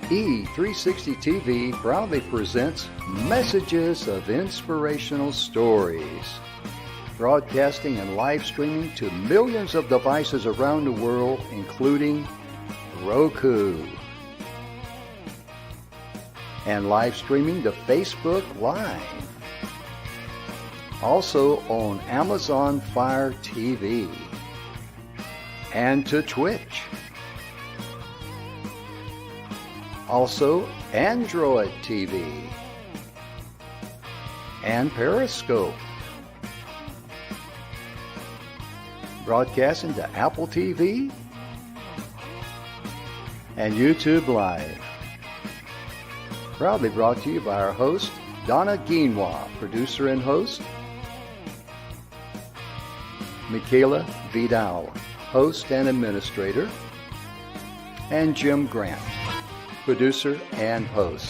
E360 TV proudly presents Messages of Inspirational Stories, broadcasting and live streaming to millions of devices around the world, including Roku, and live streaming to Facebook Live. Also on Amazon Fire TV and to Twitch. Also Android TV and Periscope. Broadcasting to Apple TV and YouTube Live. Proudly brought to you by our host, Donna, producer and host, Michaela Vidal, host and administrator, and Jim Grant, producer and host.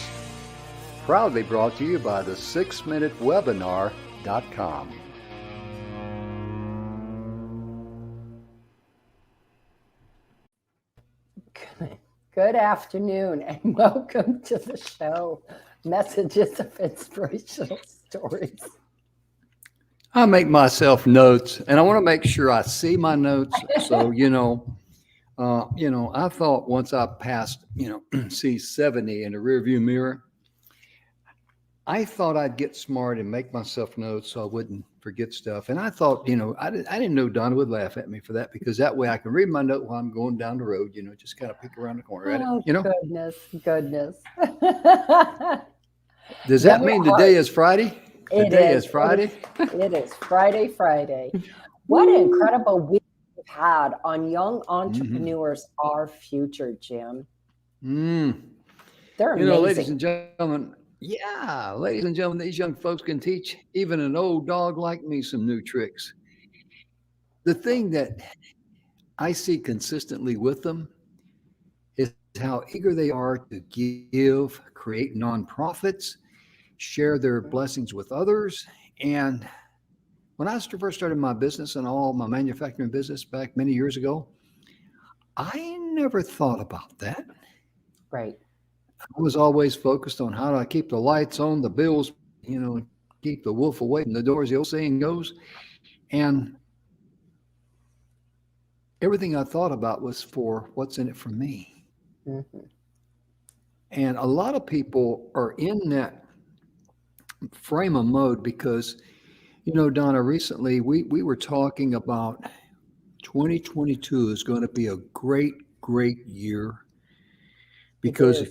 Proudly brought to you by the 6minutewebinar.com. Good afternoon and welcome to the show, Messages of Inspirational Stories. I make myself notes, and I want to make sure I see my notes. So, I thought once I passed, see 70 in the rearview mirror, I thought I'd get smart and make myself notes so I wouldn't forget stuff. And I thought, I didn't know Donna would laugh at me for that, because that way I can read my note while I'm going down the road, just kind of peek around the corner at it, Goodness. Does that mean today is Friday? Today is Friday. It is Friday. What an incredible week we've had on Young Entrepreneurs, Our Future, Jim. They're amazing. Ladies and gentlemen, these young folks can teach even an old dog like me some new tricks. The thing that I see consistently with them is how eager they are to give, create nonprofits, share their blessings with others. And when I first started my business and all my manufacturing business back many years ago, I never thought about that. Right. I was always focused on how do I keep the lights on, the bills, keep the wolf away from the door, as the old saying goes. And everything I thought about was for what's in it for me. Mm-hmm. And a lot of people are in that frame of mode because, Donna, recently we were talking about 2022 is going to be a great year, because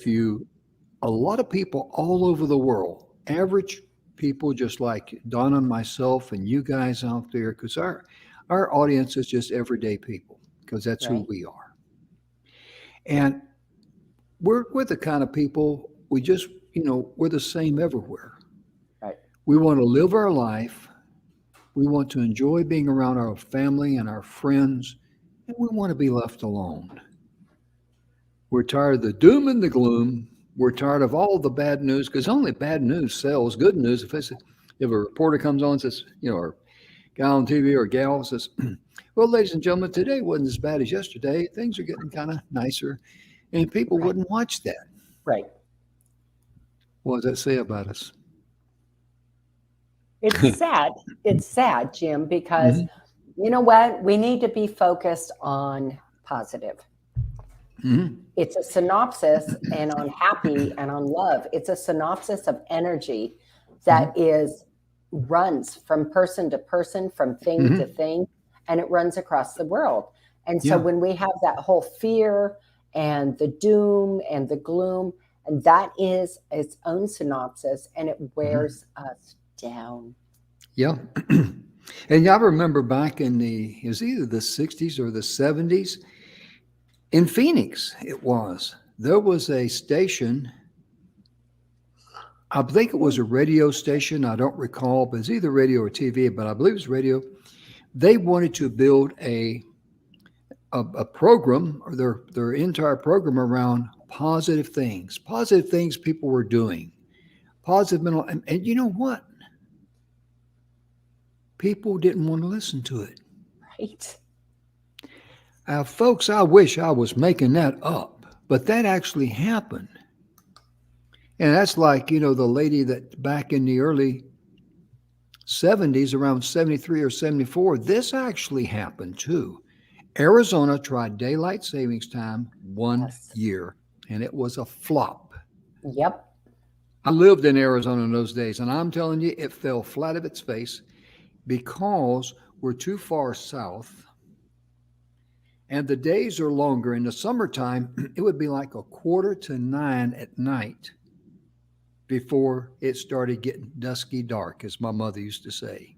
a lot of people all over the world, average people just like Donna and myself and you guys out there, because our audience is just everyday people, because that's who we are. And we're the kind of people, we just, we're the same everywhere. We want to live our life. We want to enjoy being around our family and our friends, and we want to be left alone. We're tired of the doom and the gloom. We're tired of all the bad news, because only bad news sells. Good news, if a reporter comes on and says, or guy on TV or gal says, well, ladies and gentlemen, today wasn't as bad as yesterday. Things are getting kind of nicer, and people wouldn't watch that. Right. What does that say about us? It's sad. It's sad, Jim, because you know what? We need to be focused on positive. Mm-hmm. It's a synopsis, and on happy and on love. It's a synopsis of energy that runs from person to person, from thing to thing, and it runs across the world. And so when we have that whole fear and the doom and the gloom, and that is its own synopsis, and it wears us down. Yeah. And I remember back in it was either the 60s or the 70s, in Phoenix, there was a station, I think it was a radio station, I don't recall, but it's either radio or TV, but I believe it was radio. They wanted to build a program, or their entire program, around positive things people were doing, positive mental, and you know what? People didn't want to listen to it. Right. Folks, I wish I was making that up, but that actually happened. And that's like, the lady that back in the early 70s, around 73 or 74, this actually happened too. Arizona tried daylight savings time one Yes. year, and it was a flop. Yep. I lived in Arizona in those days, and I'm telling you, it fell flat of its face because we're too far south and the days are longer. In the summertime, it would be like 8:45 at night before it started getting dusky dark, as my mother used to say.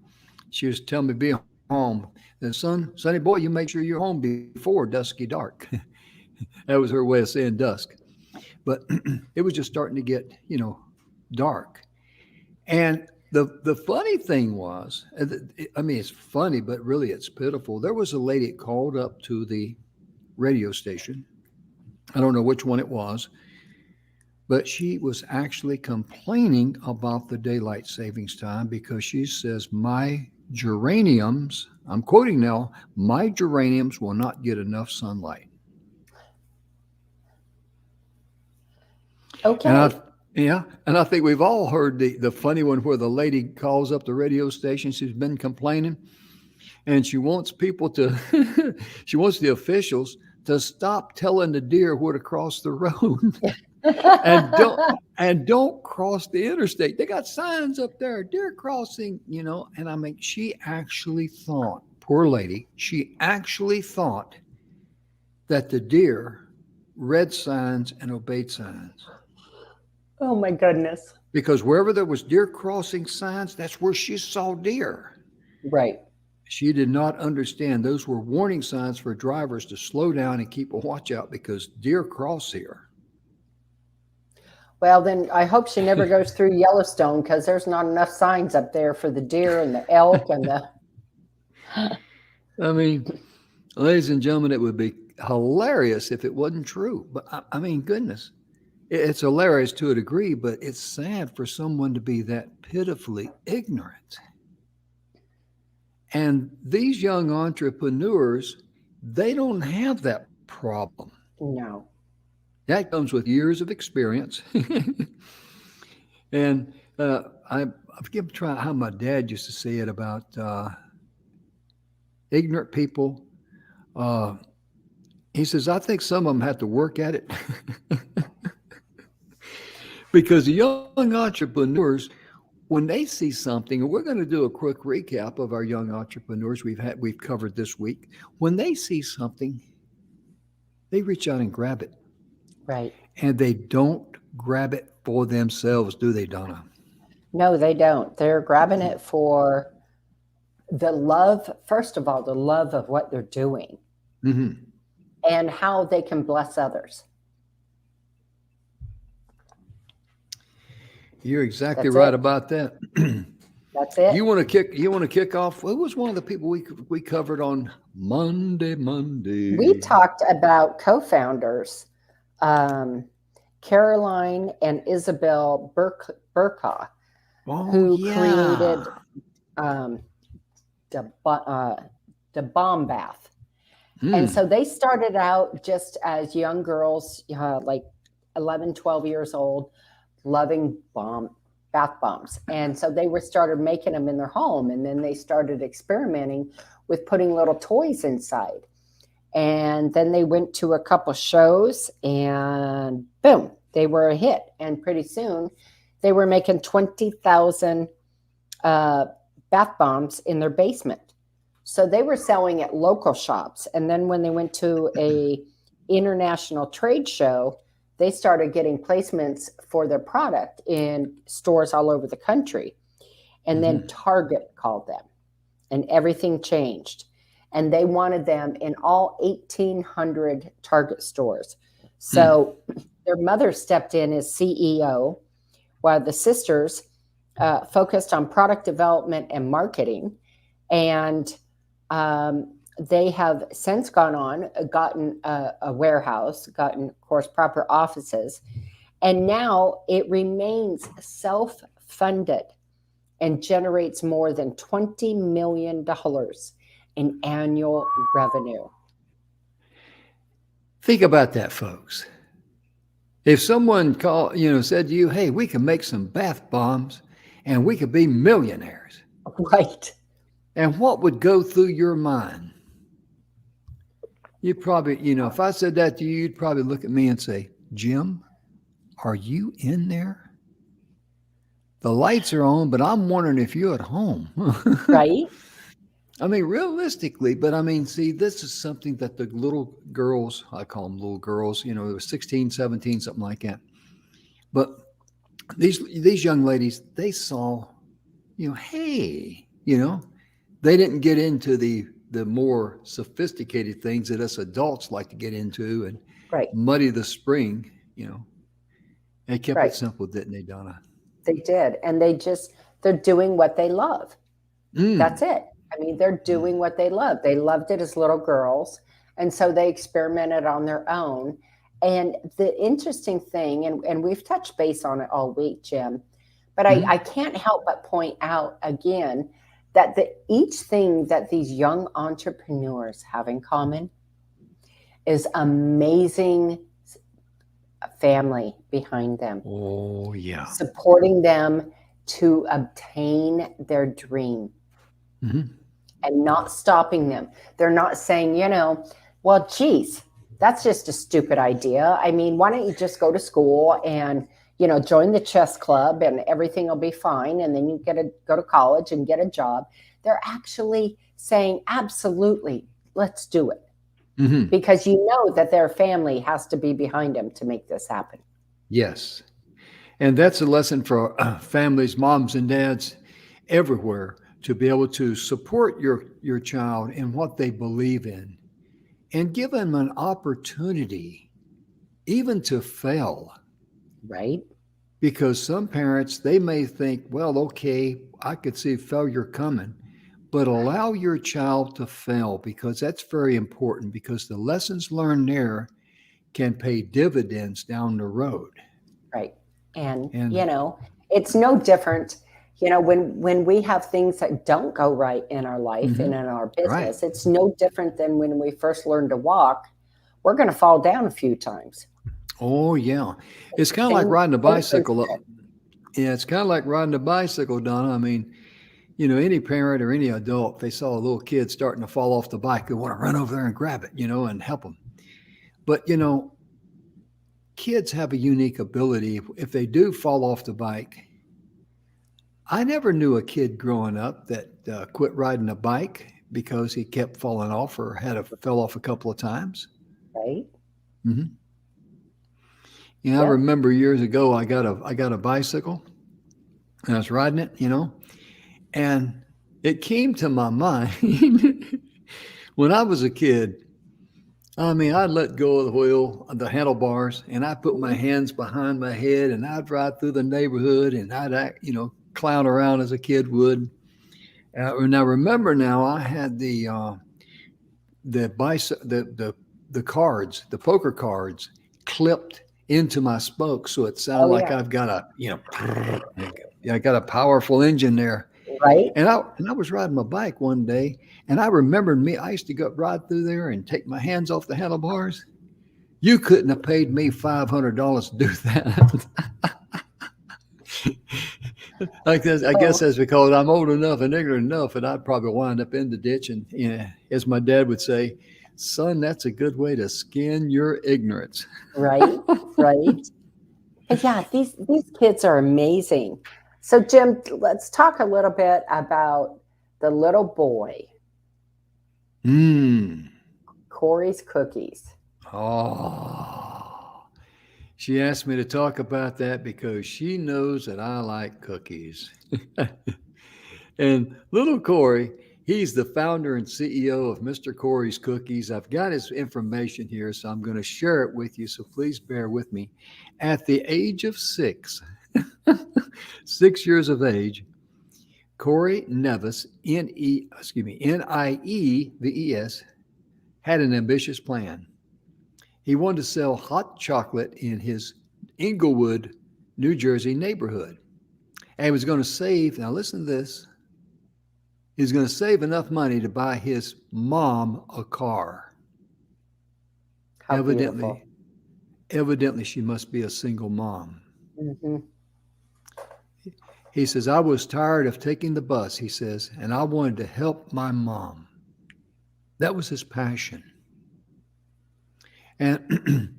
She was telling me, be home. Then, sonny boy, you make sure you're home before dusky dark. That was her way of saying dusk. But it was just starting to get, dark. And the funny thing was, I mean, it's funny, but really it's pitiful. There was a lady that called up to the radio station. I don't know which one it was, but she was actually complaining about the daylight savings time because she says, my geraniums, I'm quoting now, my geraniums will not get enough sunlight. Okay. And I think we've all heard the funny one where the lady calls up the radio station. She's been complaining, and she wants people to, she wants the officials to stop telling the deer where to cross the road, and don't cross the interstate. They got signs up there, deer crossing, And I mean, she actually thought, poor lady, she actually thought that the deer read signs and obeyed signs. Oh my goodness. Because wherever there was deer crossing signs, that's where she saw deer. Right. She did not understand those were warning signs for drivers to slow down and keep a watch out because deer cross here. Well, then I hope she never goes through Yellowstone because there's not enough signs up there for the deer and the elk and the. I mean, ladies and gentlemen, it would be hilarious if it wasn't true. But I mean, goodness. It's hilarious to a degree, but it's sad for someone to be that pitifully ignorant. And these young entrepreneurs, they don't have that problem. No. That comes with years of experience. And I forget how my dad used to say it about ignorant people. He says, I think some of them have to work at it. Because the young entrepreneurs, when they see something, and we're going to do a quick recap of our young entrepreneurs we've covered this week. When they see something, they reach out and grab it. Right. And they don't grab it for themselves, do they, Donna? No, they don't. They're grabbing it for the love, first of all, the love of what they're doing and how they can bless others. You're exactly right about that. That's it. You want to kick off? Who was one of the people we covered on Monday? We talked about co-founders, Caroline and Isabel Burkaw, who created the bomb bath. And so they started out just as young girls, like 11, 12 years old, loving bath bombs. And so they started making them in their home. And then they started experimenting with putting little toys inside. And then they went to a couple shows and boom, they were a hit. And pretty soon they were making 20,000 bath bombs in their basement. So they were selling at local shops. And then when they went to a international trade show, they started getting placements for their product in stores all over the country. And then Target called them and everything changed. And they wanted them in all 1,800 Target stores. So their mother stepped in as CEO while the sisters focused on product development and marketing. And they have since gone on, gotten a warehouse, gotten, of course, proper offices. And now it remains self-funded and generates more than $20 million in annual revenue. Think about that, folks. If someone said to you, hey, we can make some bath bombs and we could be millionaires, Right. and what would go through your mind? You'd probably, if I said that to you, you'd probably look at me and say, Jim, are you in there? The lights are on, but I'm wondering if you're at home. Right. I mean, realistically, but I mean, see, this is something that the little girls, I call them little girls, they were 16, 17, something like that. But these young ladies, they saw, hey, they didn't get into the more sophisticated things that us adults like to get into and Right. muddy the spring, They kept Right. it simple, didn't they, Donna? They did. And they're doing what they love. That's it. I mean, they're doing what they love. They loved it as little girls. And so they experimented on their own. And the interesting thing, and we've touched base on it all week, Jim, but I can't help but point out again that each thing that these young entrepreneurs have in common is amazing family behind them. Oh, yeah. Supporting them to obtain their dream. And not stopping them. They're not saying, well, geez, that's just a stupid idea. I mean, why don't you just go to school and, join the chess club and everything will be fine. And then you go to college and get a job. They're actually saying, absolutely, let's do it. Because that their family has to be behind them to make this happen. Yes. And that's a lesson for families, moms and dads everywhere, to be able to support your child in what they believe in and give them an opportunity even to fail. Right. Because some parents, they may think, well, okay, I could see failure coming, but allow your child to fail, because that's very important, because the lessons learned there can pay dividends down the road. Right. And it's no different. When we have things that don't go right in our life and in our business, it's no different than when we first learned to walk. We're going to fall down a few times. Oh, yeah. It's kind of like riding a bicycle. Yeah, it's kind of like riding a bicycle, Donna. I mean, any parent or any adult, if they saw a little kid starting to fall off the bike, they want to run over there and grab it, and help them. But, kids have a unique ability. If they do fall off the bike, I never knew a kid growing up that quit riding a bike because he kept falling off or fell off a couple of times. Right. I remember years ago, I got a bicycle and I was riding it, and it came to my mind when I was a kid. I mean, I'd let go of the wheel, the handlebars, and I put my hands behind my head and I'd ride through the neighborhood and I'd act, clown around as a kid would. And I remember now I had the cards, the poker cards, clipped into my spokes, so it sounded like I've got I got a powerful engine there. Right. And I was riding my bike one day, and I remembered I used to go ride through there and take my hands off the handlebars. You couldn't have paid me $500 to do that. I guess that's because I'm old enough and ignorant enough, and I'd probably wind up in the ditch. And as my dad would say, son, that's a good way to skin your ignorance. Right. Right. Yeah, these kids are amazing. So, Jim, let's talk a little bit about the little boy. Corey's cookies. Oh, she asked me to talk about that because she knows that I like cookies. And little Corey, he's the founder and CEO of Mr. Corey's Cookies. I've got his information here, so I'm going to share it with you. So please bear with me. At the age of 6, 6 years of age, Corey Neves, Nieves, had an ambitious plan. He wanted to sell hot chocolate in his Englewood, New Jersey neighborhood. And he was going to save, now listen to this, he was going to save enough money to buy his mom a car. How beautiful. Evidently, she must be a single mom. Mm-hmm. He says, I was tired of taking the bus, he says, and I wanted to help my mom. That was his passion. And,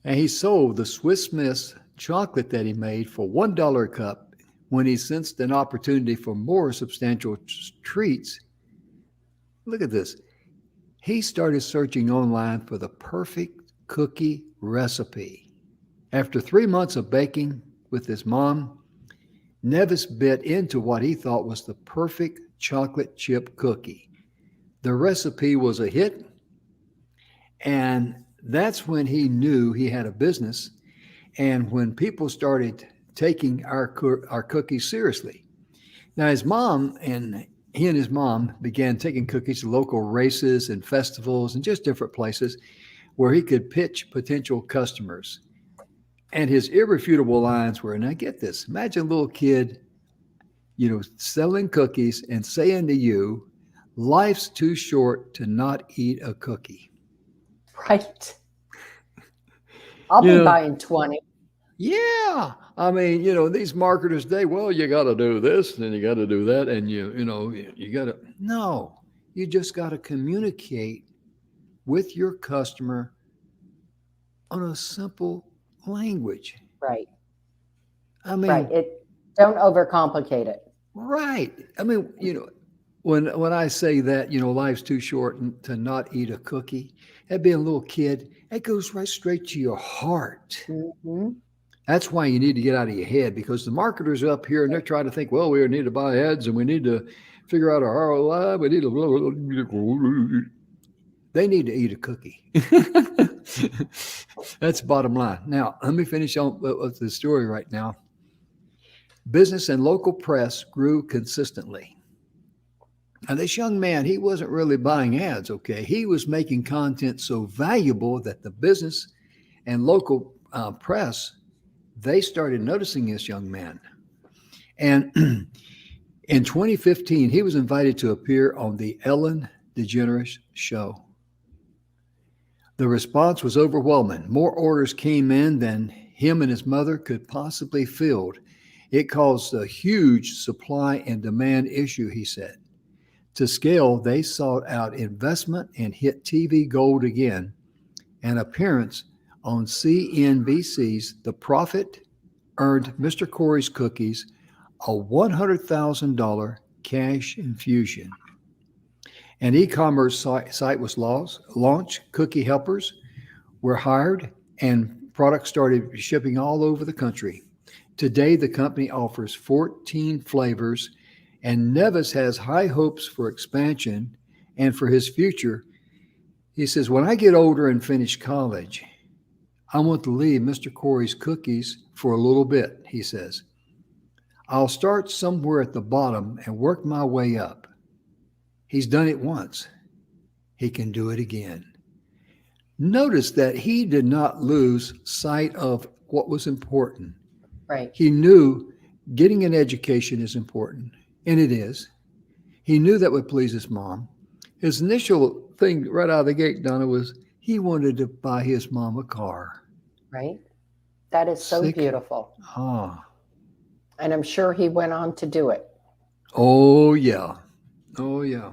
and he sold the Swiss Miss chocolate that he made for $1 a cup when he sensed an opportunity for more substantial treats. Look at this. He started searching online for the perfect cookie recipe. After 3 months of baking with his mom, Nevis bit into what he thought was the perfect chocolate chip cookie. The recipe was a hit, and that's when he knew he had a business, and when people started taking our cookies seriously. Now, his mom and he and his mom began taking cookies to local races and festivals and just different places where he could pitch potential customers. And his irrefutable lines were, now get this, imagine a little kid, selling cookies and saying to you, life's too short to not eat a cookie. Right. I'll be buying 20. Yeah. I mean, these marketers today, well, you got to do this and you got to do that. And you got to, no, you just got to communicate with your customer on a simple language. Right. I mean, right. Don't overcomplicate it. Right. I mean, when I say that, life's too short to not eat a cookie, that being a little kid, that goes right straight to your heart. Mm-hmm. That's why you need to get out of your head, because the marketers are up here and they're trying to think, well, we need to buy ads and we need to figure out our ROI. We need to. They need to eat a cookie. That's the bottom line. Now, let me finish on with the story right now. Business and local press grew consistently. Now, this young man, he wasn't really buying ads, okay? He was making content so valuable that the business and local press, they started noticing this young man. And in 2015, he was invited to appear on the Ellen DeGeneres show. The response was overwhelming. More orders came in than him and his mother could possibly fill. It caused a huge supply and demand issue, he said. To scale, they sought out investment and hit TV gold again, an appearance on CNBC's The Prophet earned Mr. Corey's Cookies a $100,000 cash infusion. An e-commerce site was launched, cookie helpers were hired, and products started shipping all over the country. Today, the company offers 14 flavors, and Nevis has high hopes for expansion and for his future. He says, when I get older and finish college, I want to leave Mr. Corey's Cookies for a little bit, he says. I'll start somewhere at the bottom and work my way up. He's done it once. He can do it again. Notice that he did not lose sight of what was important. Right. He knew getting an education is important, and it is. He knew that would please his mom. His initial thing right out of the gate, Donna, was he wanted to buy his mom a car. Right. That is so beautiful. Ah. And I'm sure he went on to do it. Oh, yeah. Oh, yeah.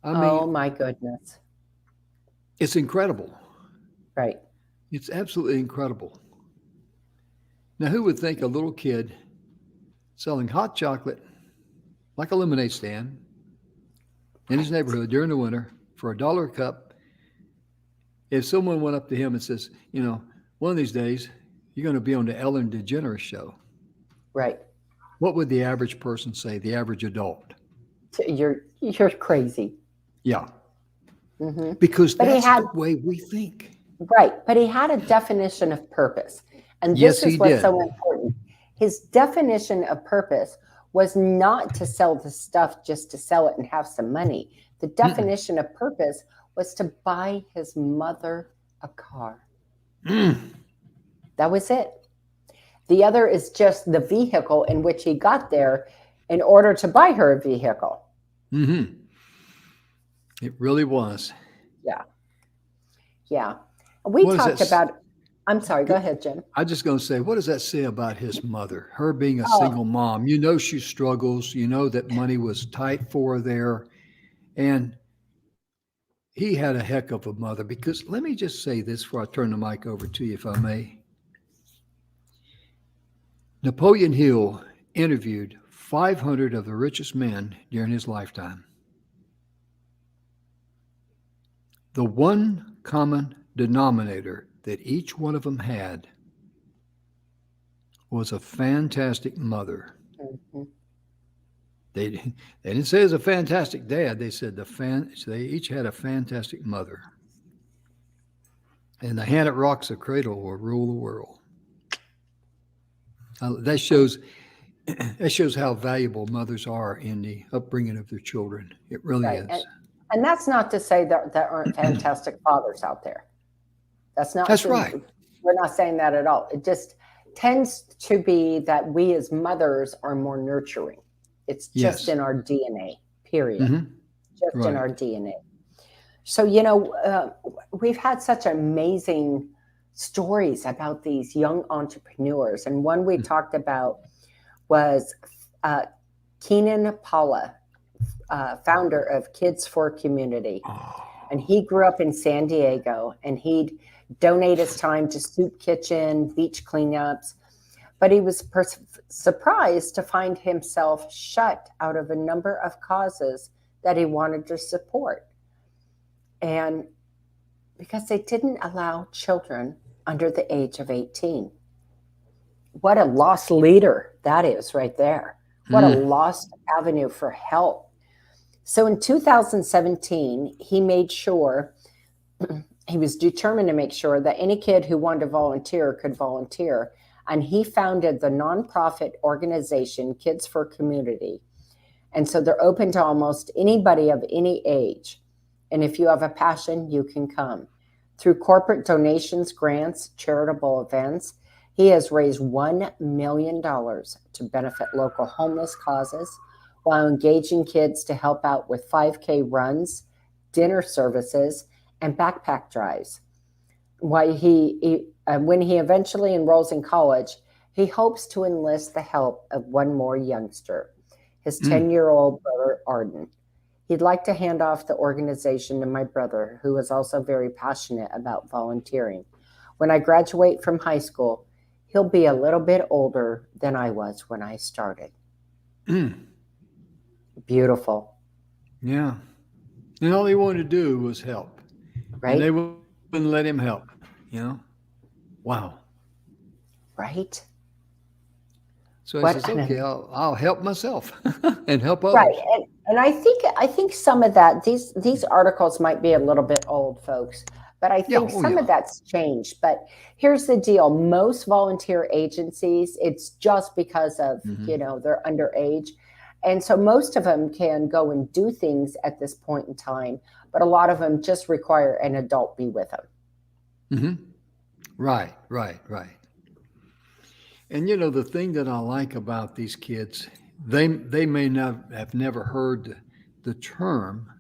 I mean, oh, my goodness. It's incredible. Right. It's absolutely incredible. Now, who would think a little kid selling hot chocolate like a lemonade stand in his neighborhood during the winter for $1 a cup, if someone went up to him and says, one of these days, you're going to be on the Ellen DeGeneres show. Right. What would the average person say, the average adult? You're crazy. Yeah. Mm-hmm. Because that's the way we think. Right. But he had a definition of purpose. And this is what's so important. His definition of purpose was not to sell the stuff just to sell it and have some money. The definition of purpose was to buy his mother a car. That was it. The other is just the vehicle in which he got there in order to buy her a vehicle. Mm-hmm. It really was. Yeah. Yeah. We What does talked that? about, I'm sorry, go ahead, Jim. I'm just going to say, what does that say about his mother? Her being a Oh, single mom. You know she struggles. You know that money was tight for her there, and he had a heck of a mother. Because let me just say this before I turn the mic over to you, if I may. Napoleon Hill interviewed 500 of the richest men during his lifetime. The one common denominator that each one of them had was a fantastic mother. mhm. They didn't say it was a fantastic dad. They said they each had a fantastic mother. And the hand that rocks the cradle will rule the world. That shows how valuable mothers are in the upbringing of their children. It really Right. is. And that's not to say that there aren't fantastic fathers out there. That's not That's to, right. we're not saying that at all. It just tends to be that we as mothers are more nurturing. It's just Yes. in our DNA, period. Mm-hmm. Just in Right. our DNA. So, we've had such amazing stories about these young entrepreneurs. And one we talked about was Keenan Paula, founder of Kids for Community. Oh. And he grew up in San Diego, and he'd donate his time to soup kitchen, beach cleanups. But he was surprised to find himself shut out of a number of causes that he wanted to support. And because they didn't allow children under the age of 18. What a lost leader that is right there. What a lost avenue for help. So in 2017, he made sure, he was determined to make sure that any kid who wanted to volunteer could volunteer. And he founded the nonprofit organization Kids for Community. And so they're open to almost anybody of any age. And if you have a passion, you can come. Through corporate donations, grants, charitable events, he has raised $1 million to benefit local homeless causes while engaging kids to help out with 5K runs, dinner services, and backpack drives. When he eventually enrolls in college, he hopes to enlist the help of one more youngster, his 10-year-old brother, Arden. He'd like to hand off the organization to my brother, who is also very passionate about volunteering. When I graduate from high school, he'll be a little bit older than I was when I started. Beautiful. Yeah. And all he wanted to do was help. Right? And they wouldn't let him help, Wow. Right? So he says, okay, I'll help myself and help others. Right. And I think some of that, these articles might be a little bit old, folks, but I think some of that's changed. But here's the deal. Most volunteer agencies, it's just because of, they're underage. And so most of them can go and do things at this point in time, but a lot of them just require an adult be with them. Mm-hmm. Right. And the thing that I like about these kids, they may not have never heard the term,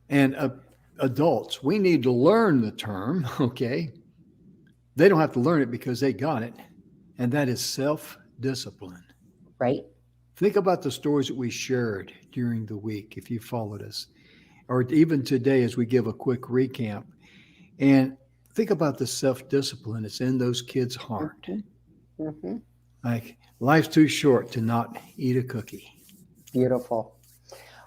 and adults, we need to learn the term, okay? They don't have to learn it because they got it, and that is self-discipline. Right. Think about the stories that we shared during the week, if you followed us, or even today as we give a quick recap, and think about the self-discipline that's in those kids' heart. Mm-hmm. Like, life's too short to not eat a cookie. Beautiful.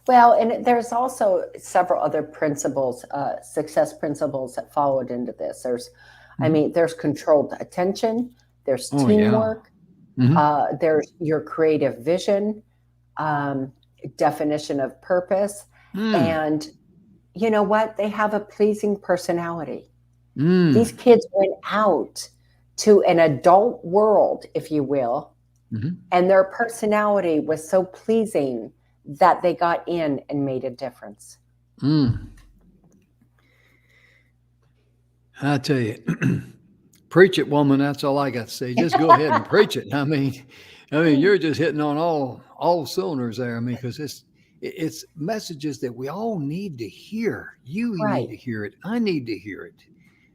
Well, and there's also several other principles, success principles that followed into this. There's controlled attention, there's teamwork, there's your creative vision, definition of purpose, and you know what? They have a pleasing personality. These kids went out to an adult world, if you will, and their personality was so pleasing that they got in and made a difference. I tell you, preach it, woman. That's all I got to say. Just go ahead and preach it. I mean, you're just hitting on all cylinders there. Because it's messages that we all need to hear. You need to hear it. I need to hear it.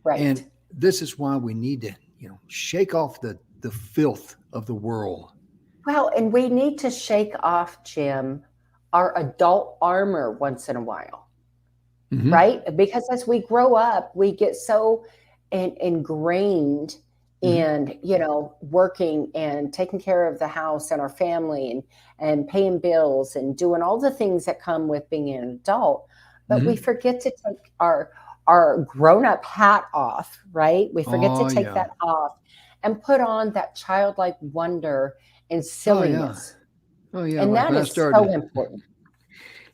Right. And this is why we need to, shake off the filth of the world. Well, and we need to shake off, Jim, our adult armor once in a while, right? Because as we grow up, we get so ingrained in, working and taking care of the house and our family and paying bills and doing all the things that come with being an adult. But we forget to take our grown-up hat off, right? We forget to take that off and put on that childlike wonder and silliness. Oh yeah. And Like that is so important.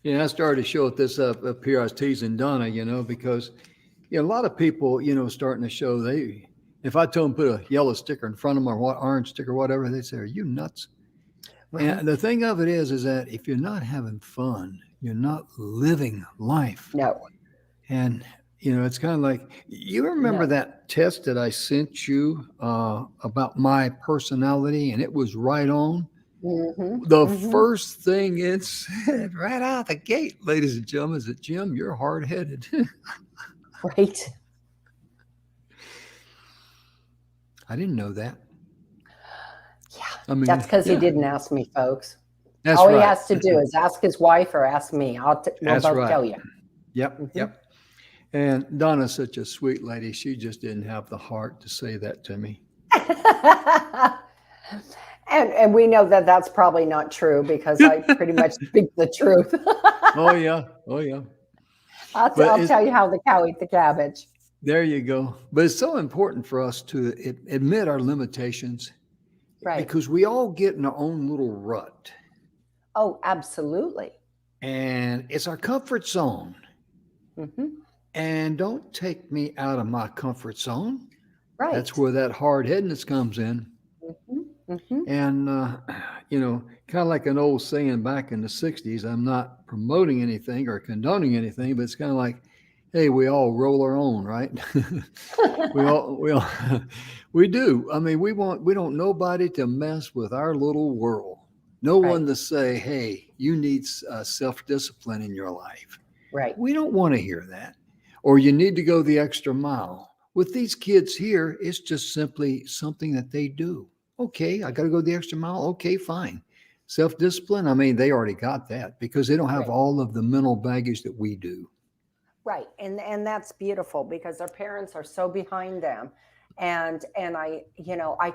Yeah, I started to show this up here. I was teasing Donna, because a lot of people, starting to show if I told them put a yellow sticker in front of them or orange sticker, whatever, they say, "Are you nuts?" Right. And the thing of it is that if you're not having fun, you're not living life. No. And it's kind of like, you remember that test that I sent you about my personality, and it was right on. The first thing it said right out the gate, ladies and gentlemen, is that, Jim, you're hard-headed. Right. I didn't know that. Yeah. I mean, that's because he didn't ask me, folks. All right. He has to do is ask his wife or ask me. We'll both tell you. Yep. Yep. And Donna's such a sweet lady. She just didn't have the heart to say that to me. And we know that that's probably not true because I pretty much speak the truth. Oh yeah. I'll tell you how the cow ate the cabbage. There you go. But it's so important for us to admit our limitations, right? Because we all get in our own little rut. Oh, absolutely. And it's our comfort zone. And don't take me out of my comfort zone. Right. That's where that hard-headedness comes in. And, kind of like an old saying back in the 60s, I'm not promoting anything or condoning anything, but it's kind of like, hey, we all roll our own, right? we do. I mean, we don't nobody to mess with our little world. No one to say, hey, you need self-discipline in your life. Right. We don't want to hear that. Or you need to go the extra mile. With these kids here, it's just simply something that they do. Okay, I got to go the extra mile. Okay, fine. Self-discipline, I mean, they already got that because they don't have all of the mental baggage that we do. Right. And that's beautiful because their parents are so behind them. And I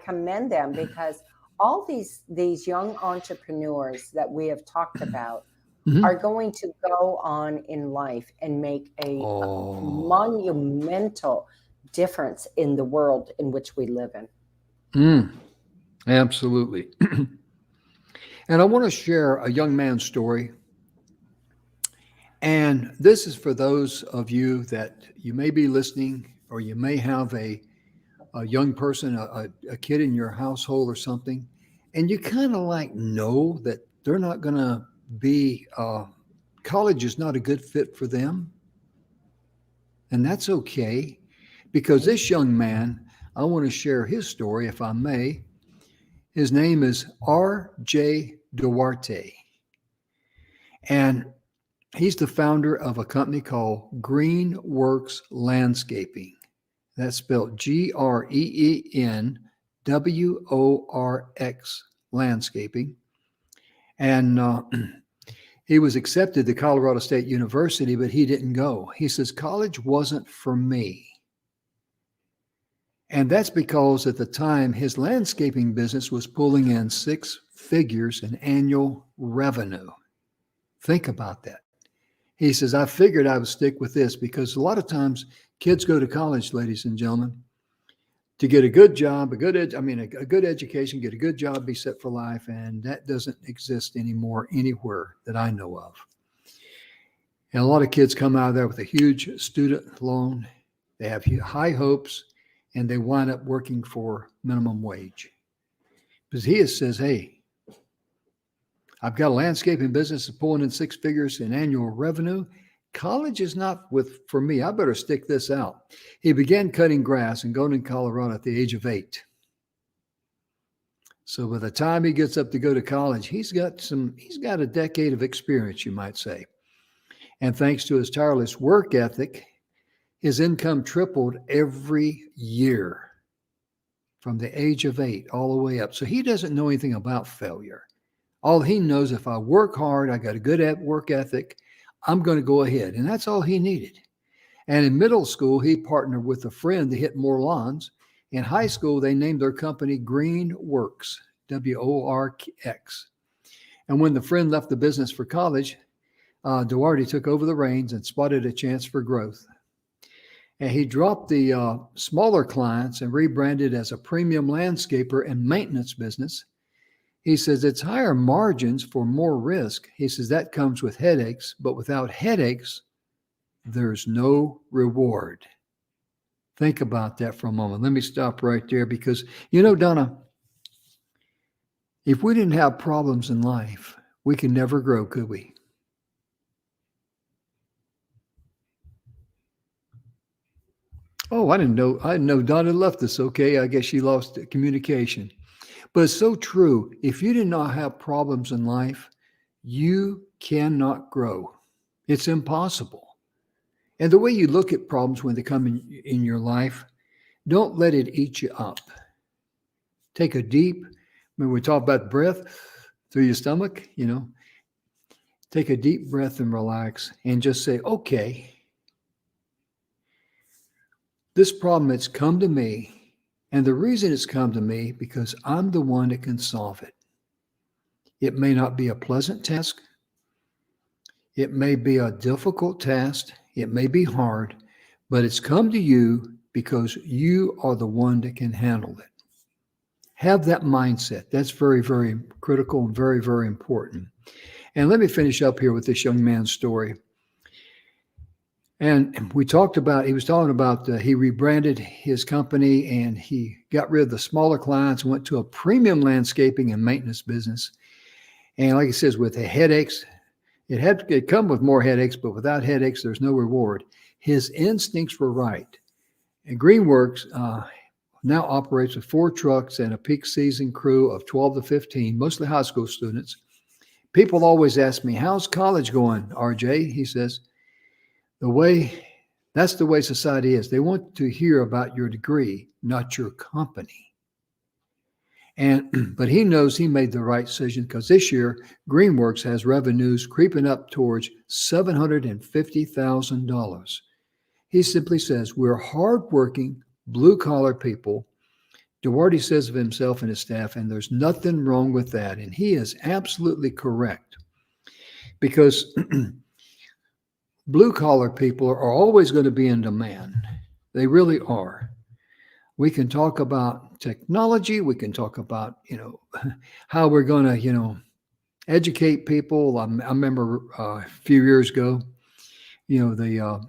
commend them because all these young entrepreneurs that we have talked about are going to go on in life and make a monumental difference in the world in which we live in. Absolutely. And I want to share a young man's story. And this is for those of you that you may be listening, or you may have a young person, a kid in your household or something, and you kind of know that they're not going to be, college is not a good fit for them. And that's okay, because this young man, I want to share his story, if I may. His name is R.J. Duarte. And he's the founder of a company called Greenworks Landscaping. That's spelled GREENWORX Landscaping. And he was accepted to Colorado State University, but he didn't go. He says, college wasn't for me. And that's because at the time, his landscaping business was pulling in 6 figures in annual revenue. Think about that. He says, I figured I would stick with this because a lot of times kids go to college, ladies and gentlemen, to get a good job, a good education, get a good job, be set for life. And that doesn't exist anymore anywhere that I know of. And a lot of kids come out of there with a huge student loan. They have high hopes, and they wind up working for minimum wage. Because he says, hey, I've got a landscaping business that's pulling in 6 figures in annual revenue. College is not for me. I better stick this out. He began cutting grass and going to Colorado at the age of 8. So by the time he gets up to go to college, he's got a decade of experience, you might say. And thanks to his tireless work ethic, His income tripled every year from the age of 8 all the way up. So he doesn't know anything about failure. All he knows, if I work hard, I got a good work ethic, I'm going to go ahead. And that's all he needed. And in middle school, he partnered with a friend to hit more lawns. In high school, they named their company Green Works, WORX. And when the friend left the business for college, Duarte took over the reins and spotted a chance for growth. And he dropped the smaller clients and rebranded as a premium landscaper and maintenance business. He says it's higher margins for more risk. He says that comes with headaches, but without headaches, there's no reward. Think about that for a moment. Let me stop right there because, Donna, if we didn't have problems in life, we could never grow, could we? Oh, I didn't know Donna left us. Okay, I guess she lost communication. But it's so true. If you did not have problems in life, you cannot grow. It's impossible. And the way you look at problems when they come in your life, don't let it eat you up. Take a deep, when we talk about breath through your stomach, take a deep breath and relax and just say, okay, this problem has come to me. And the reason it's come to me, because I'm the one that can solve it. It may not be a pleasant task. It may be a difficult task. It may be hard, but it's come to you because you are the one that can handle it. Have that mindset. That's very, very critical and very, very important. And let me finish up here with this young man's story. And he was talking about, he rebranded his company and he got rid of the smaller clients and went to a premium landscaping and maintenance business. And like he says, with the headaches, it come with more headaches, but without headaches, there's no reward. His instincts were right. And Greenworks now operates with 4 trucks and a peak season crew of 12 to 15, mostly high school students. People always ask me, how's college going, RJ? He says, that's the way society is. They want to hear about your degree, not your company. But he knows he made the right decision because this year, Greenworks has revenues creeping up towards $750,000. He simply says, we're hardworking, blue-collar people. Duarte says of himself and his staff, and there's nothing wrong with that. And he is absolutely correct because blue-collar people are always going to be in demand. They really are. We can talk about technology. We can talk about, how we're going to, educate people. I remember a few years ago, the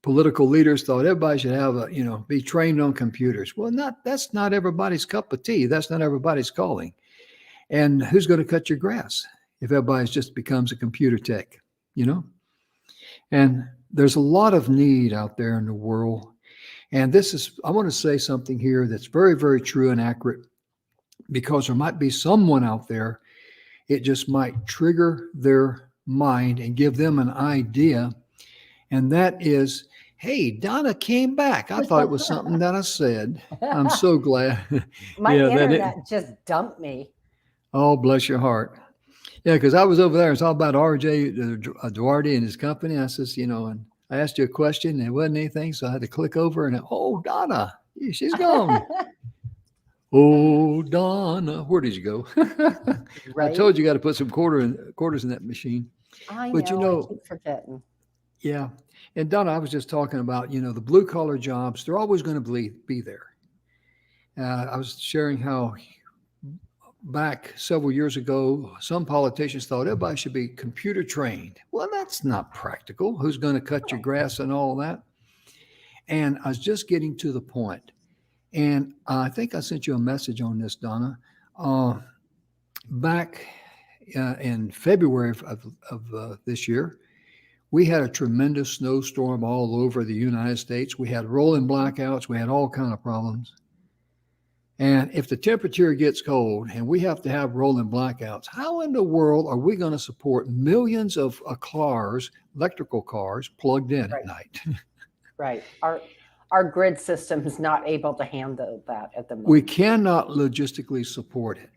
political leaders thought everybody should have be trained on computers. Well, that's not everybody's cup of tea. That's not everybody's calling. And who's going to cut your grass if everybody just becomes a computer tech, And there's a lot of need out there in the world. And I want to say something here that's very, very true and accurate because there might be someone out there, it just might trigger their mind and give them an idea. And that is, hey, Donna came back. I thought it was something that I said. I'm so glad. My internet just dumped me. Oh, bless your heart. Yeah, because I was over there. It's all about RJ Duarte and his company. I says, and I asked you a question and it wasn't anything. So I had to click over and, Donna, she's gone. Oh, Donna, where did you go? Right? I told you got to put some quarters in that machine. I know, I keep forgetting. Yeah. And Donna, I was just talking about, the blue collar jobs, they're always going to be there. I was sharing how back several years ago, some politicians thought everybody should be computer trained. Well, that's not practical. Who's going to cut your grass and all that? And I was just getting to the point. And I think I sent you a message on this, Donna. Back in February of this year, we had a tremendous snowstorm all over the United States. We had rolling blackouts. We had all kinds of problems. And if the temperature gets cold and we have to have rolling blackouts, how in the world are we going to support millions of cars, electrical cars, plugged in at night? Right. Our grid system is not able to handle that at the moment. We cannot logistically support it.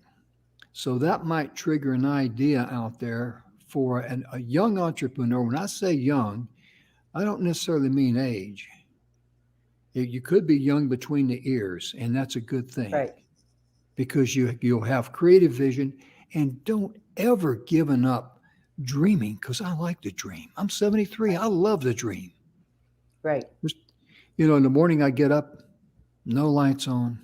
So that might trigger an idea out there for a young entrepreneur. When I say young, I don't necessarily mean age. You could be young between the ears, and that's a good thing. Right. Because you'll have creative vision, and don't ever giving up dreaming, because I like to dream. I'm 73. I love to dream. Right. Just, in the morning I get up, no lights on.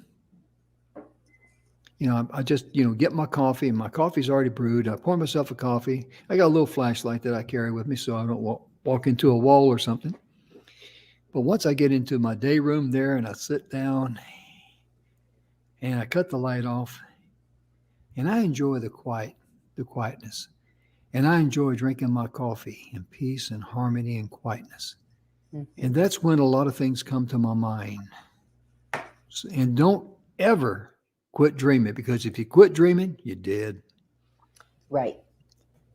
I just, get my coffee, and my coffee's already brewed. I pour myself a coffee. I got a little flashlight that I carry with me so I don't walk into a wall or something. But once I get into my day room there and I sit down and I cut the light off and I enjoy the quietness. And I enjoy drinking my coffee in peace and harmony and quietness. Mm-hmm. And that's when a lot of things come to my mind. And don't ever quit dreaming, because if you quit dreaming, you're dead. Right.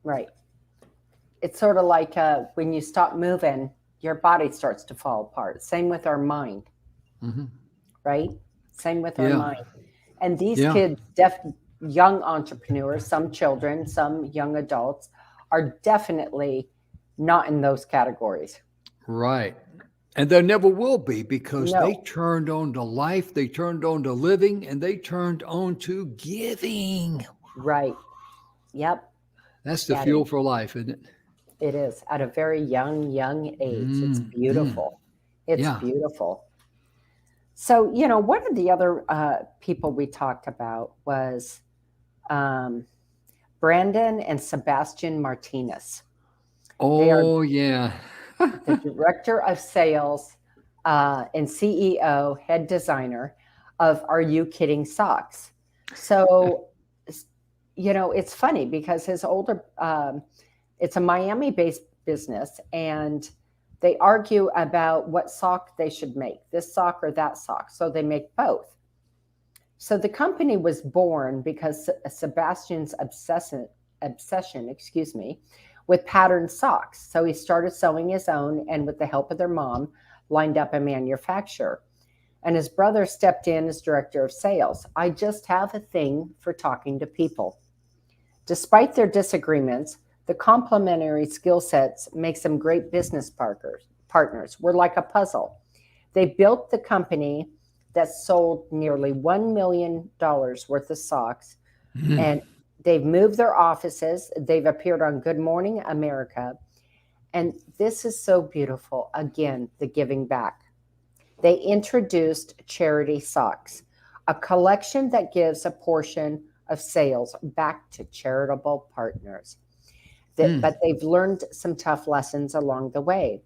Right. It's sort of like when you stop moving, your body starts to fall apart. Same with our mind. Mm-hmm. Right? Same with our mind. And these kids, young entrepreneurs, some children, some young adults, are definitely not in those categories. Right. And there never will be, because they turned on to life, they turned on to living, and they turned on to giving. Right. Yep. That's the fuel for life, isn't it? It is, at a very young age. It's beautiful. It's beautiful. So, one of the other people we talked about was Brandon and Sebastian Martinez. Oh, yeah. The director of sales and CEO, head designer of Are You Kidding Socks. So, it's funny because his older, it's a Miami-based business, and they argue about what sock they should make, this sock or that sock. So they make both. So the company was born because Sebastian's obsession, with patterned socks. So he started sewing his own, and with the help of their mom, lined up a manufacturer. And his brother stepped in as director of sales. I just have a thing for talking to people. Despite their disagreements, the complementary skill sets makes them great business partners. We're like a puzzle. They built the company that sold nearly $1 million worth of socks, and they've moved their offices. They've appeared on Good Morning America. And this is so beautiful. Again, the giving back. They introduced Charity Socks, a collection that gives a portion of sales back to charitable partners. But they've learned some tough lessons along the way.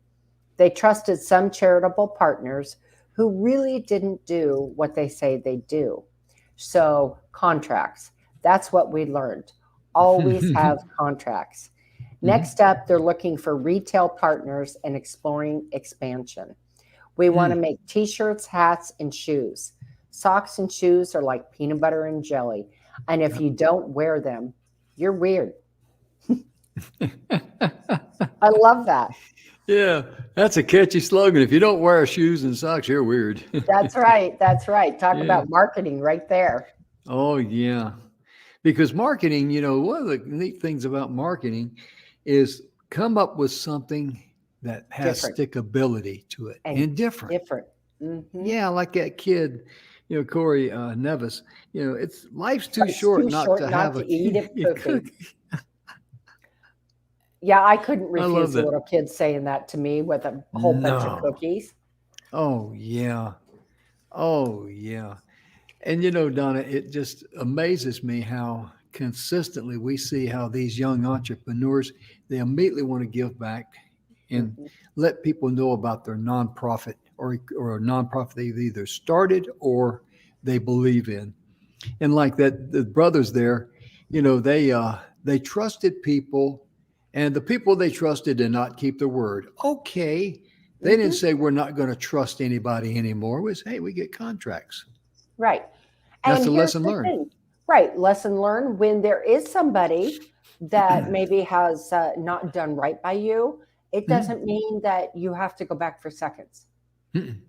They trusted some charitable partners who really didn't do what they say they do. So contracts, that's what we learned. Always have contracts. Next up, they're looking for retail partners and exploring expansion. We want to make t-shirts, hats, and shoes. Socks and shoes are like peanut butter and jelly. And if you don't wear them, you're weird. I love that. Yeah, that's a catchy slogan. If you don't wear shoes and socks, you're weird. That's right. That's right. Talk about marketing right there. Oh, yeah. Because marketing, one of the neat things about marketing is come up with something that has stickability to it and different. Mm-hmm. Yeah, like that kid, Corey Nevis. Life's too short not to eat a cookie. Yeah, I couldn't refuse a little kid saying that to me with a whole bunch of cookies. Oh, yeah. Oh, yeah. And, Donna, it just amazes me how consistently we see how these young entrepreneurs, they immediately want to give back and let people know about their nonprofit or a nonprofit they've either started or they believe in. And like that, the brothers there, they trusted people. And the people they trusted did not keep their word. Okay. They didn't say we're not going to trust anybody anymore. It was, hey, we get contracts. Right. That's a lesson learned. Right. Lesson learned. When there is somebody that maybe has not done right by you, it doesn't mean that you have to go back for seconds. Mm-mm.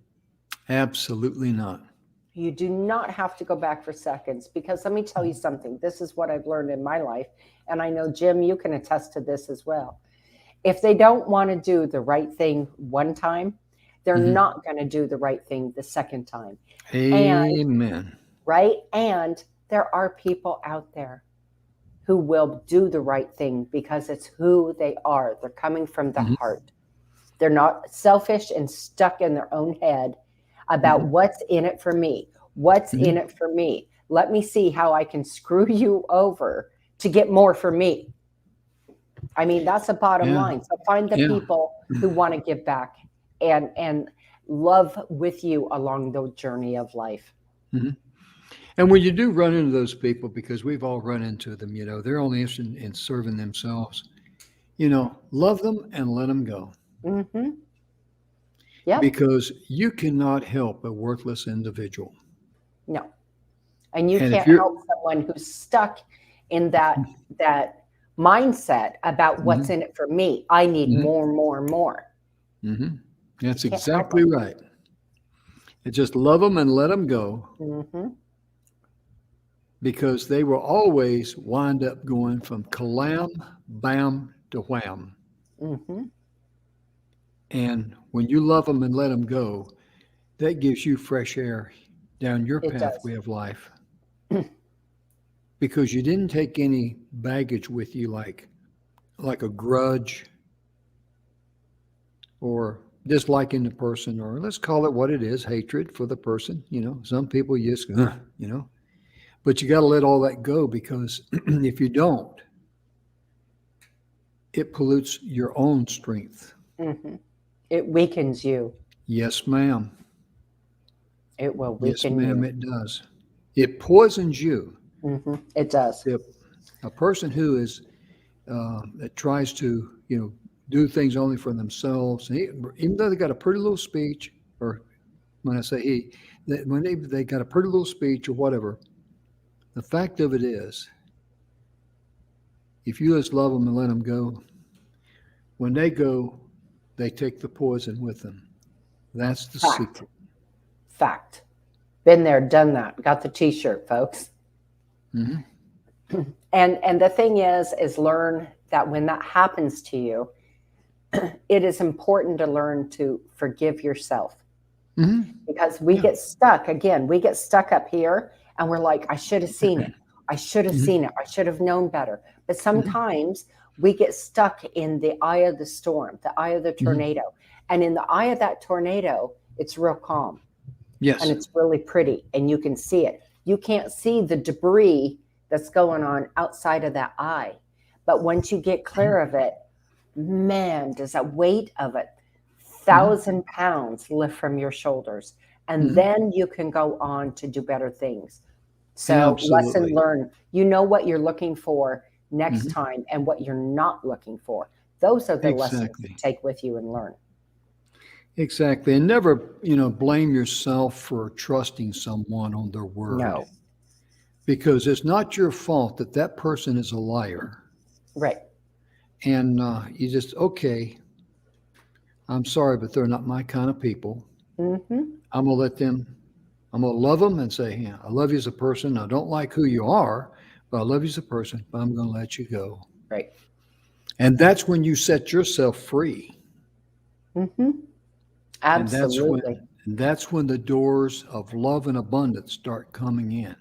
Absolutely not. You do not have to go back for seconds, because let me tell you something. This is what I've learned in my life. And I know, Jim, you can attest to this as well. If they don't want to do the right thing one time, they're Mm-hmm. not going to do the right thing the second time. And, Amen. right? And there are people out there who will do the right thing because it's who they are. They're coming from the Mm-hmm. heart. They're not selfish and stuck in their own head about Mm-hmm. what's in it for me. What's in Mm-hmm. it for me? Let me see how I can screw you over to get more for me. I mean, that's the bottom Yeah. line. So find the Yeah. people who want to give back and love with you along the journey of life. Mm-hmm. And when you do run into those people, because we've all run into them, they're only interested in serving themselves. Love them and let them go, Mm-hmm. Yep. because you cannot help a worthless individual. No. And you And if can't you're, help someone who's stuck in that mindset about what's Mhm, in it for me. I need mhm, more, more, more. that's You can't help exactly them. right. And just love them and let them go, Mm-hmm. because they will always wind up going from kalam, bam to wham. Mm-hmm. And when you love them and let them go, that gives you fresh air down your It does. pathway of life, because you didn't take any baggage with you, like a grudge or disliking the person, or let's call it what it is, hatred for the person. Some people just, but you got to let all that go, because if you don't, it pollutes your own strength. Mm-hmm. It weakens you. Yes, ma'am. It will Yes, weaken ma'am, you. it does. It poisons you. Mm-hmm. It does. If a person who is that tries to, do things only for themselves, even though they got a pretty little speech, or when I say when they got a pretty little speech or whatever, the fact of it is, if you just love them and let them go, when they go, they take the poison with them. That's the Fact. secret. Fact. Been there, done that. Got the t-shirt, folks. Hmm. And the thing is learn that when that happens to you, it is important to learn to forgive yourself, Hmm. because we Yeah. get stuck again. We get stuck up here and we're like, I should have seen it. I should have Hmm. seen it. I should have known better. But Hmm. sometimes we get stuck in the eye of the storm, the eye of the Hmm. tornado. And in the eye of that tornado, it's real calm and Yes. it's really pretty and you can see it. You can't see the debris that's going on outside of that eye. But once you get clear of it, man, does that weight of it, Hmm. 1,000 pounds lift from your shoulders. And Hmm. then you can go on to do better things. So, lesson Absolutely. learned. You know what you're looking for next Hmm. time and what you're not looking for. Those are the lessons to Exactly. take with you and learn. Exactly. And never, blame yourself for trusting someone on their word, No, because it's not your fault that that person is a liar. right. And you just, okay, I'm sorry, but they're not my kind of people. Mm-hmm. I'm going to let them, I'm going to love them and say, yeah, I love you as a person. I don't like who you are, but I love you as a person, but I'm going to let you go. Right. And that's when you set yourself free. Mm-hmm. And that's when, Absolutely. and that's when the doors of love and abundance start coming in.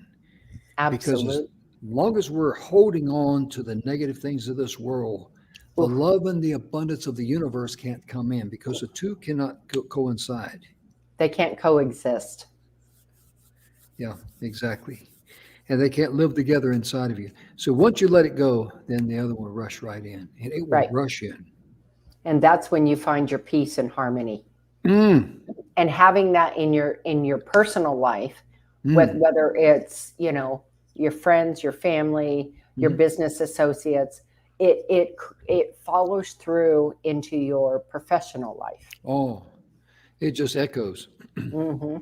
Because as Absolutely. long as we're holding on to the negative things of this world, the Oof. love and the abundance of the universe can't come in, because the two cannot coincide. They can't coexist. Yeah, exactly. And they can't live together inside of you. So once you let it go, then the other will rush right in, and it will Right. rush in. And that's when you find your peace and harmony. Mm, And having that in your personal life, with mm, whether it's your friends, your family, your mm. business associates, it follows through into your professional life. Oh, it just echoes. Mm-hmm.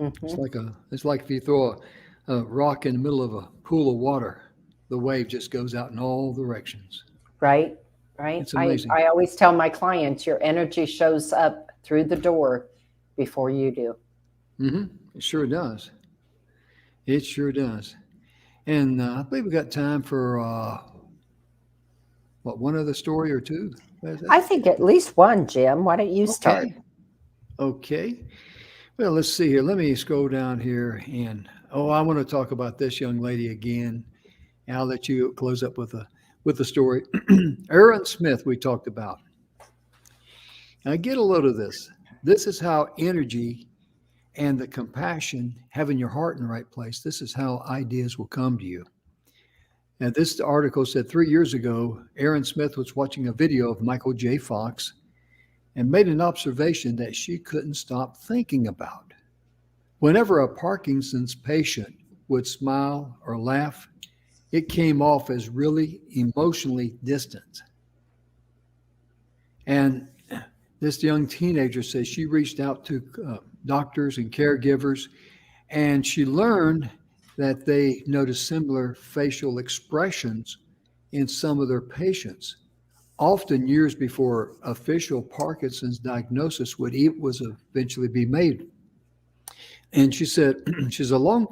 Mm-hmm. It's like if you throw a rock in the middle of a pool of water, the wave just goes out in all directions. Right. Right. It's I amazing. I always tell my clients, your energy shows up through the door before you do. It sure does. It sure does. And I believe we got time for one other story or two? I think at least one, Jim. Why don't you start? Okay. Well, let's see here. Let me scroll down here, and I want to talk about this young lady again. And I'll let you close up with the story. Aaron Smith, we talked about. Now get a load of this. This is how energy and the compassion, having your heart in the right place, this is how ideas will come to you. Now, this article said 3 years ago, Aaron Smith was watching a video of Michael J. Fox and made an observation that she couldn't stop thinking about. Whenever a Parkinson's patient would smile or laugh, it came off as really emotionally distant. And this young teenager says she reached out to doctors and caregivers, and she learned that they noticed similar facial expressions in some of their patients, often years before official Parkinson's diagnosis was eventually be made. And she said she's a long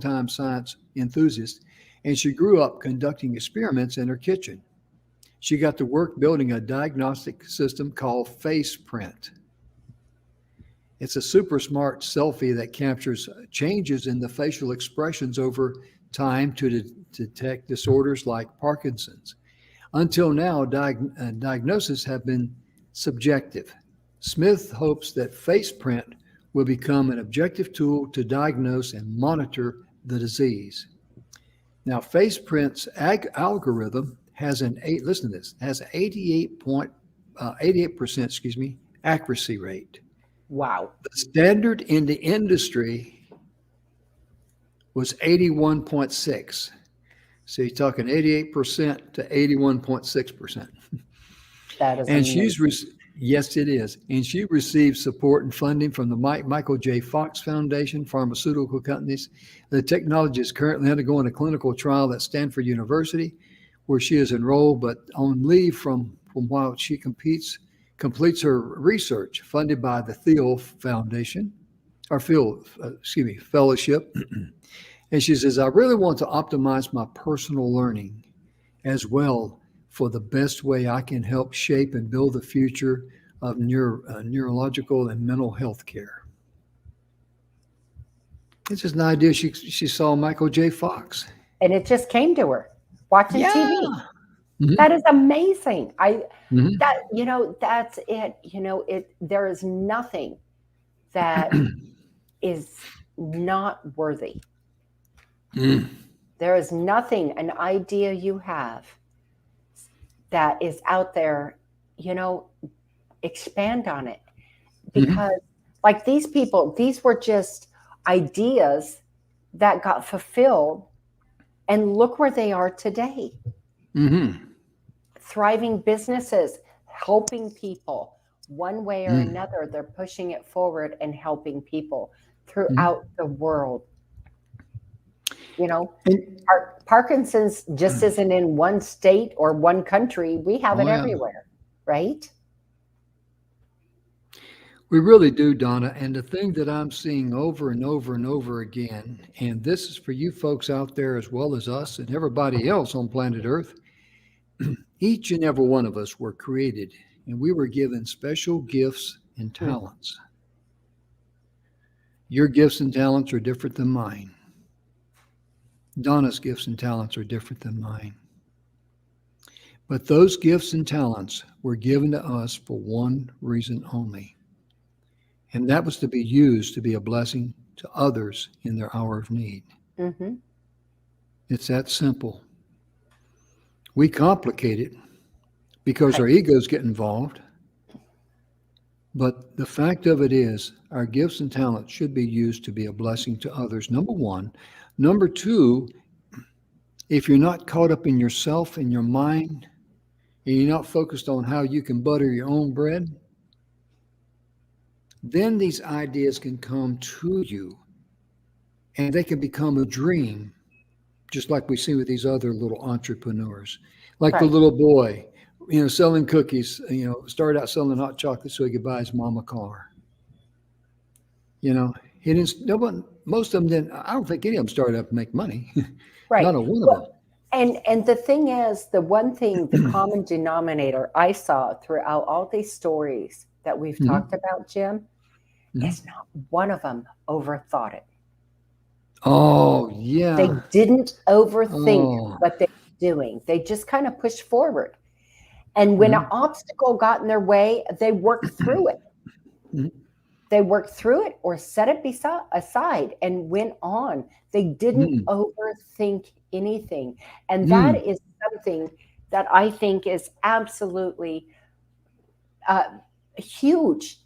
time science enthusiast, and she grew up conducting experiments in her kitchen. She got to work building a diagnostic system called FacePrint. It's a super smart selfie that captures changes in the facial expressions over time to detect disorders like Parkinson's. Until now, diagnoses have been subjective. Smith hopes that FacePrint will become an objective tool to diagnose and monitor the disease. Now, FacePrint's algorithm has an 88% accuracy rate. Wow. The standard in the industry was 81.6. So you're talking 88% to 81.6%. That is and amazing. Yes, it is. And she received support and funding from the Michael J. Fox Foundation, pharmaceutical companies. The technology is currently undergoing a clinical trial at Stanford University, where she is enrolled, but on leave from while she completes her research, funded by the Thiel Foundation, or Fellowship. And she says, I really want to optimize my personal learning as well for the best way I can help shape and build the future of neurological and mental health care. It's just an idea she saw Michael J. Fox. And it just came to her watching TV. Mm-hmm. That is amazing. That's it. There is nothing that is not worthy. There is nothing, an idea you have that is out there, expand on it. Because like these people, these were just ideas that got fulfilled, and look where they are today. Thriving businesses, helping people one way or another. They're pushing it forward and helping people throughout the world. Parkinson's just isn't in one state or one country. We have it everywhere, right? We really do, Donna. And the thing that I'm seeing over and over and over again, and this is for you folks out there as well as us and everybody else on planet Earth, each and every one of us were created and we were given special gifts and talents. Your gifts and talents are different than mine. Donna's gifts and talents are different than mine. But those gifts and talents were given to us for one reason only. And that was to be used to be a blessing to others in their hour of need. It's that simple. We complicate it because our egos get involved. But the fact of it is, our gifts and talents should be used to be a blessing to others, number one. Number two, if you're not caught up in yourself and your mind, and you're not focused on how you can butter your own bread, then these ideas can come to you and they can become a dream, just like we see with these other little entrepreneurs. Like the little boy, selling cookies, started out selling hot chocolate so he could buy his mom a car. You know, he didn't. No one, most of them didn't. I don't think any of them started up to make money. Right. Not a one of them. Well, and the thing is, the one thing, the common denominator I saw throughout all these stories that we've Mm-hmm. talked about, Jim, is not one of them overthought it. Oh They yeah. didn't overthink Oh. what they were doing. They just kind of pushed forward. And when an Mm-hmm. obstacle got in their way, they worked through it. Mm-hmm. They worked through it or set it aside and went on. They didn't Mm-hmm. overthink anything. And that Mm-hmm. is something that I think is absolutely huge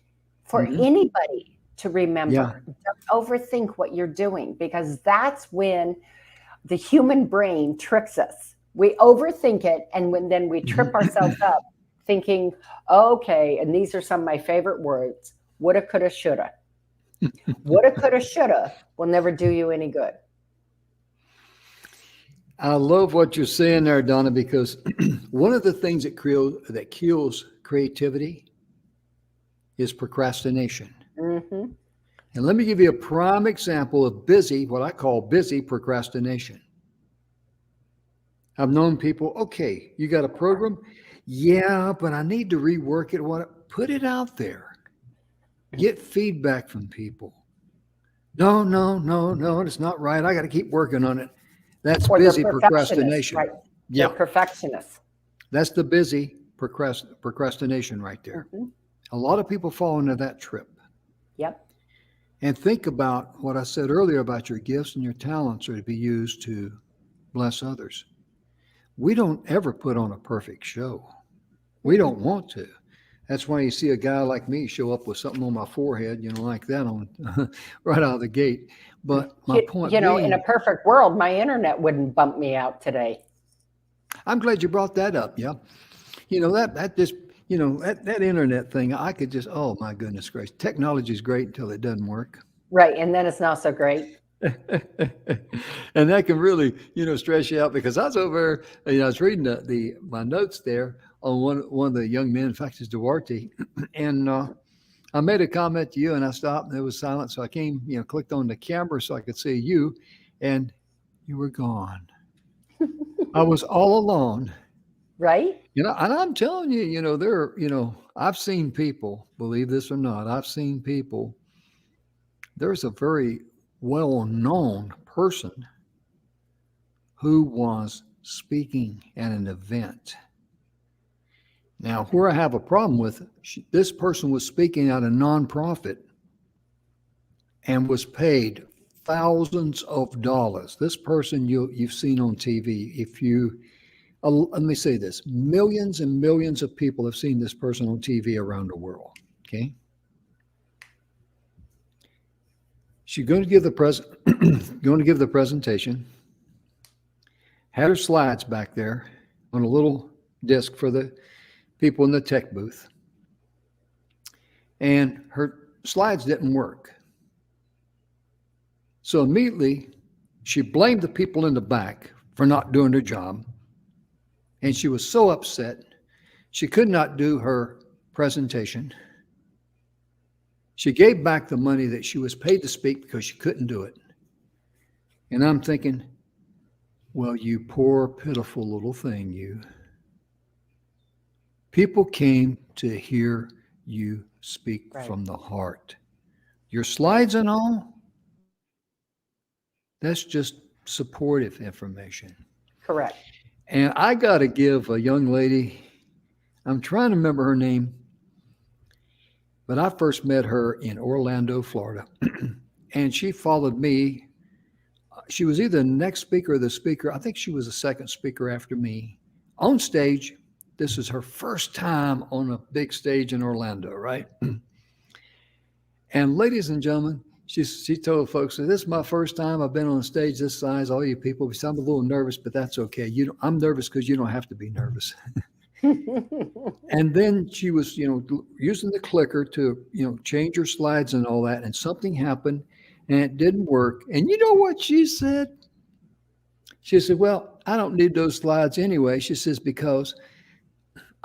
for Mm-hmm. anybody to Yeah. remember. Don't overthink what you're doing, because that's when the human brain tricks us. We overthink it, and then we trip ourselves up thinking, okay, and these are some of my favorite words: woulda, coulda, shoulda. Woulda, coulda, shoulda will never do you any good. I love what you're saying there, Donna, because one of the things that kills creativity is procrastination. Mm-hmm. And let me give you a prime example of busy, what I call busy procrastination. I've known people, okay, you got a program? Yeah, but I need to rework it. Put it out there. Get feedback from people. No, no, no, no, it's not right. I got to keep working on it. That's Or they're busy perfectionists, procrastination. right? They're Yeah, perfectionists. that's the busy procrastination right there. Mm-hmm. A lot of people fall into that trip. Yep. And think about what I said earlier about your gifts and your talents are to be used to bless others. We don't ever put on a perfect show. We don't want to. That's why you see a guy like me show up with something on my forehead, like that on right out of the gate. But my point In a being, perfect world, my internet wouldn't bump me out today. I'm glad you brought that up. Yeah, that just that internet thing. I could just, oh my goodness gracious, technology is great until it doesn't work. Right. And then it's not so great. And that can really, stress you out, because I was over there, I was reading my notes there on one of the young men. In fact, it's Duarte, and I made a comment to you, and I stopped, and it was silent. So I came, clicked on the camera so I could see you, and you were gone. I was all alone. Right. And I'm telling you, I've seen people, believe this or not, I've seen people. There's a very well-known person who was speaking at an event. Now, where I have a problem with, this person was speaking at a nonprofit and was paid thousands of dollars. This person you've seen on TV. Let me say this: millions and millions of people have seen this person on TV around the world. Okay, she's going to give the presentation. Had her slides back there on a little disc for the people in the tech booth, and her slides didn't work. So immediately, she blamed the people in the back for not doing their job, and she was so upset she could not do her presentation. She gave back the money that she was paid to speak because she couldn't do it. And I'm thinking, well, you poor, pitiful little thing, you. People came to hear you speak from the heart. Your slides and all, that's just supportive information. Correct. And I got to give a young lady, I'm trying to remember her name, but I first met her in Orlando, Florida. And she followed me. She was either the next speaker or the speaker. I think she was the second speaker after me on stage. This is her first time on a big stage in Orlando, right? And ladies and gentlemen, she told folks, this is my first time I've been on a stage this size. All you people, I'm a little nervous, but that's okay. I'm nervous because you don't have to be nervous. And then she was, using the clicker to, change her slides and all that. And something happened and it didn't work. And you know what she said? She said, well, I don't need those slides anyway. She says, because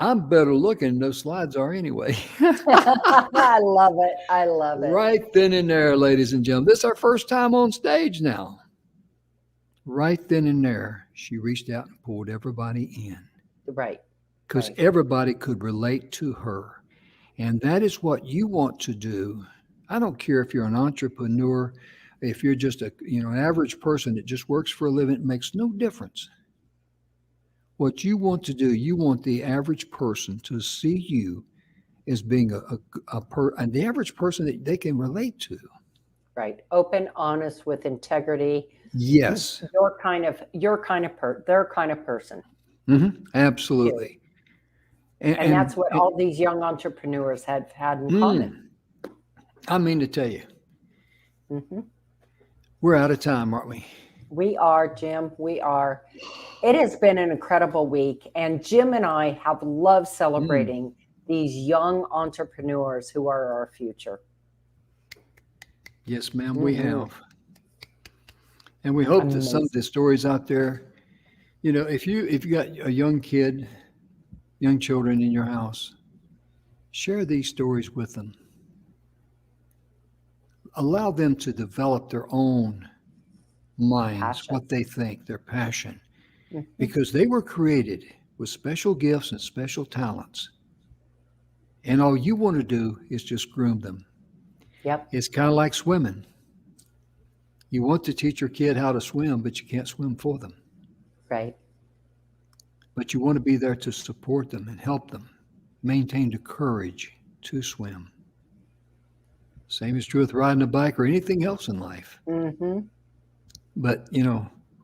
I'm better looking than those slides are anyway. I love it. I love it. Right then and there, ladies and gentlemen. This is our first time on stage now. Right then and there, she reached out and pulled everybody in. Right. Because everybody could relate to her. And that is what you want to do. I don't care if you're an entrepreneur, if you're just an average person that just works for a living, it makes no difference. What you want to do, you want the average person to see you as being the average person that they can relate to. Right. Open, honest, with integrity. Yes. Their kind of person. Mm-hmm. Absolutely. And that's what all these young entrepreneurs have had in common. I mean to tell you, we're out of time, aren't we? We are, Jim. We are. It has been an incredible week. And Jim and I have loved celebrating these young entrepreneurs who are our future. Yes, ma'am, we have. And we hope that some of the stories out there, if you got a young children in your house, share these stories with them. Allow them to develop their own minds, what they think, their passion, because they were created with special gifts and special talents. And all you want to do is just groom them. Yep. It's kind of like swimming. You want to teach your kid how to swim, but you can't swim for them. Right. But you want to be there to support them and help them maintain the courage to swim. Same is true with riding a bike or anything else in life. But,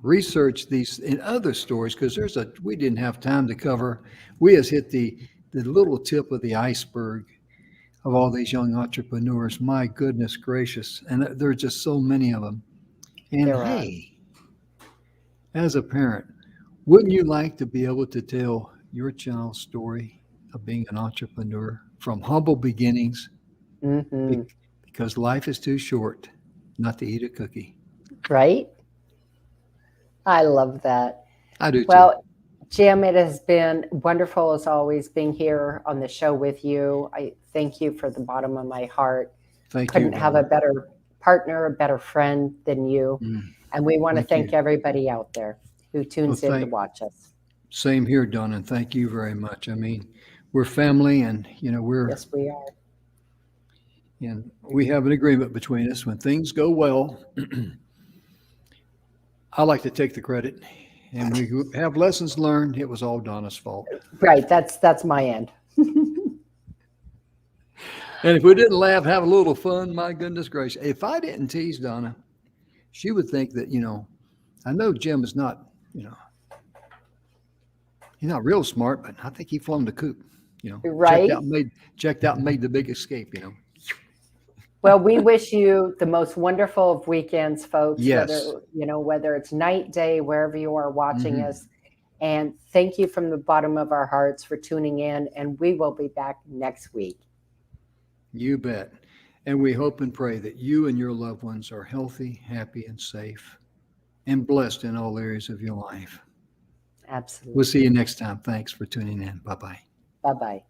research these in other stories, because we didn't have time to cover. We just hit the little tip of the iceberg of all these young entrepreneurs. My goodness gracious. And there are just so many of them. And hey, as a parent, wouldn't you like to be able to tell your child's story of being an entrepreneur from humble beginnings? Because life is too short not to eat a cookie. Right? I love that. I do too. Well, Jim, it has been wonderful as always being here on the show with you. I thank you from the bottom of my heart. Thank you. Couldn't have a better partner, a better friend than you. And we want to thank everybody out there who tunes in to watch us. Same here, Donna, and thank you very much. I mean, we're family, and Yes, we are. And we have an agreement between us. When things go well, I like to take the credit, and we have lessons learned. It was all Donna's fault. Right. That's my end. And if we didn't laugh, have a little fun, my goodness gracious. If I didn't tease Donna, she would think that, I know Jim is not, he's not real smart, but I think he flung the coop, Right. checked out and made the big escape, Well, we wish you the most wonderful of weekends, folks. Yes. Whether it's night, day, wherever you are watching us. And thank you from the bottom of our hearts for tuning in. And we will be back next week. You bet. And we hope and pray that you and your loved ones are healthy, happy, and safe, and blessed in all areas of your life. Absolutely. We'll see you next time. Thanks for tuning in. Bye-bye. Bye-bye.